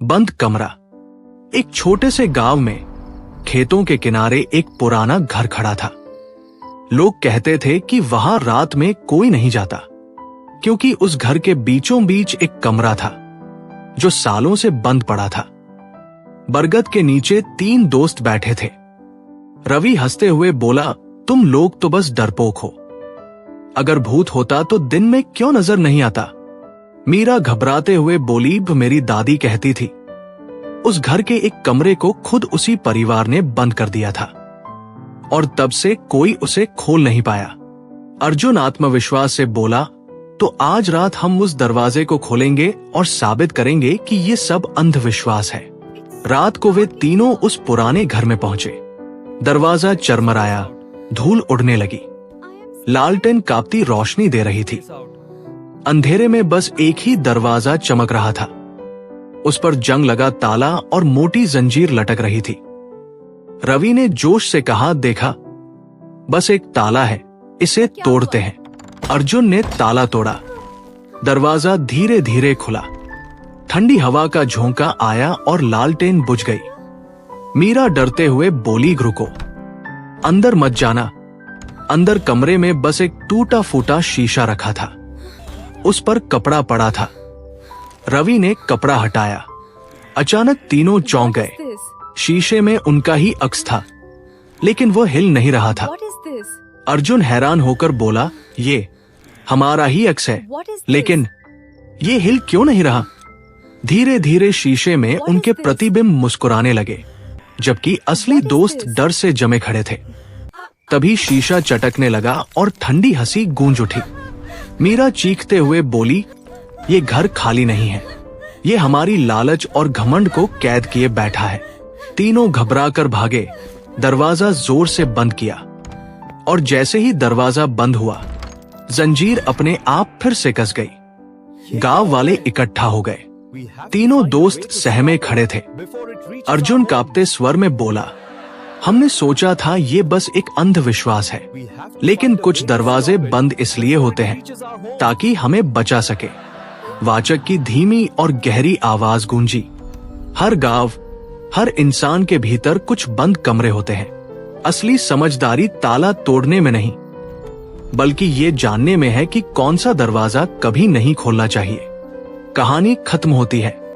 बंद कमरा। एक छोटे से गांव में खेतों के किनारे एक पुराना घर खड़ा था। लोग कहते थे कि वहां रात में कोई नहीं जाता, क्योंकि उस घर के बीचों बीच एक कमरा था जो सालों से बंद पड़ा था। बरगद के नीचे 3 दोस्त बैठे थे। रवि हंसते हुए बोला, तुम लोग तो बस डरपोक हो। अगर भूत होता तो दिन में क्यों नजर नहीं आता? मीरा घबराते हुए बोली, मेरी दादी कहती थी। उस घर के एक कमरे को खुद उसी परिवार ने बंद कर दिया था और तब से कोई उसे खोल नहीं पाया। अर्जुन आत्मविश्वास से बोला, तो आज रात हम उस दरवाजे को खोलेंगे और साबित करेंगे कि ये सब अंधविश्वास है। रात को वे तीनों उस पुराने घर में पहुंचे। दरवाजा चरमराया, धूल उड़ने लगी। लालटेन कांपती रोशनी दे रही थी। अंधेरे में बस एक ही दरवाजा चमक रहा था। उस पर जंग लगा ताला और मोटी जंजीर लटक रही थी। रवि ने जोश से कहा, देखा, बस एक ताला है, इसे तोड़ते हैं। अर्जुन ने ताला तोड़ा। दरवाजा धीरे धीरे खुला। ठंडी हवा का झोंका आया और लालटेन बुझ गई। मीरा डरते हुए बोली, रुको, अंदर मत जाना। अंदर कमरे में बस एक टूटा फूटा शीशा रखा था। उस पर कपड़ा पड़ा था। रवि ने कपड़ा हटाया। अचानक तीनों चौंक गए। शीशे में उनका ही अक्स था, लेकिन वो हिल नहीं रहा था। अर्जुन हैरान होकर बोला, ये हमारा ही अक्स है, लेकिन ये हिल क्यों नहीं रहा? धीरे धीरे शीशे में उनके प्रतिबिंब मुस्कुराने लगे, जबकि असली दोस्त डर से जमे खड़े थे। तभी शीशा चटकने लगा और ठंडी हंसी गूंज उठी। मीरा चीखते हुए बोली, ये घर खाली नहीं है, ये हमारी लालच और घमंड को कैद किए बैठा है। तीनों घबराकर भागे। दरवाजा जोर से बंद किया और जैसे ही दरवाजा बंद हुआ, जंजीर अपने आप फिर से कस गई। गांव वाले इकट्ठा हो गए। तीनों दोस्त सहमे खड़े थे। अर्जुन कांपते स्वर में बोला, हमने सोचा था ये बस एक अंधविश्वास है, लेकिन कुछ दरवाजे बंद इसलिए होते हैं ताकि हमें बचा सके। वाचक की धीमी और गहरी आवाज गूंजी। हर गांव, हर इंसान के भीतर कुछ बंद कमरे होते हैं। असली समझदारी ताला तोड़ने में नहीं, बल्कि ये जानने में है कि कौन सा दरवाजा कभी नहीं खोलना चाहिए। कहानी खत्म होती है,